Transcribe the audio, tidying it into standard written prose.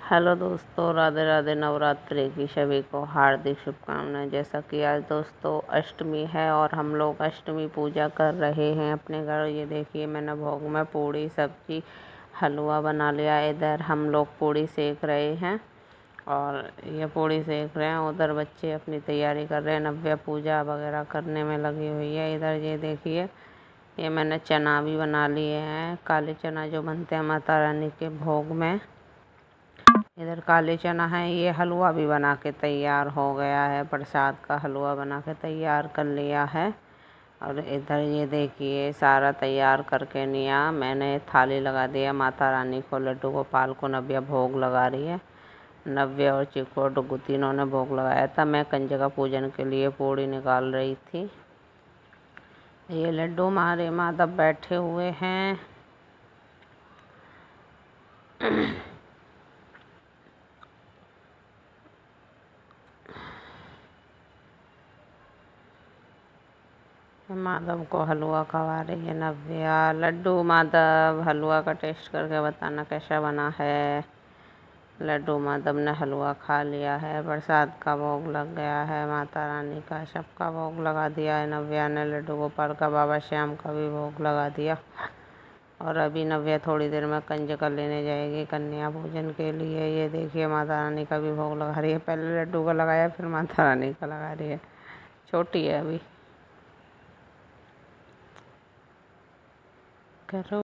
Hello दोस्तों, राधे राधे। नवरात्रि की सभी को हार्दिक शुभकामनाएं। जैसा कि आज दोस्तों अष्टमी है और हम लोग अष्टमी पूजा कर रहे हैं अपने घर। ये देखिए, मैंने भोग में पूड़ी सब्जी हलवा बना लिया। इधर हम लोग पूड़ी सेक रहे हैं और ये पूड़ी सेक रहे हैं। उधर बच्चे अपनी तैयारी कर रहे हैं, नव्य पूजा वगैरह करने में लगी हुई है। इधर ये देखिए, ये मैंने चना भी बना लिए हैं, काले चना जो बनते हैं माता रानी के भोग में। इधर काले चना है। ये हलवा भी बना के तैयार हो गया है, प्रसाद का हलवा बना के तैयार कर लिया है। और इधर ये देखिए, सारा तैयार करके लिया मैंने, थाली लगा दिया माता रानी को, लड्डू गोपाल को। नव्या भोग लगा रही है। नव्या और चिक्कू और डुग्गू तीनों ने भोग लगाया था। मैं कंजका पूजन के लिए पूड़ी निकाल रही थी। ये लड्डू हमारे माधव बैठे हुए हैं। माधव को हलवा खवा रही है नव्या। लड्डू माधव, हलवा का टेस्ट करके बताना कैसा बना है। लड्डू माधव ने हलवा खा लिया है। प्रसाद का भोग लग गया है, माता रानी का सबका भोग लगा दिया है। नव्या ने लड्डू गोपाल का, बाबा श्याम का भी भोग लगा दिया। और अभी नव्या थोड़ी देर में कंजका लेने जाएगी कन्या पूजन के लिए। ये देखिए, माता रानी का भी भोग लगा रही है। पहले लड्डू का लगाया, फिर माता रानी का लगा रही है। छोटी है अभी। करो।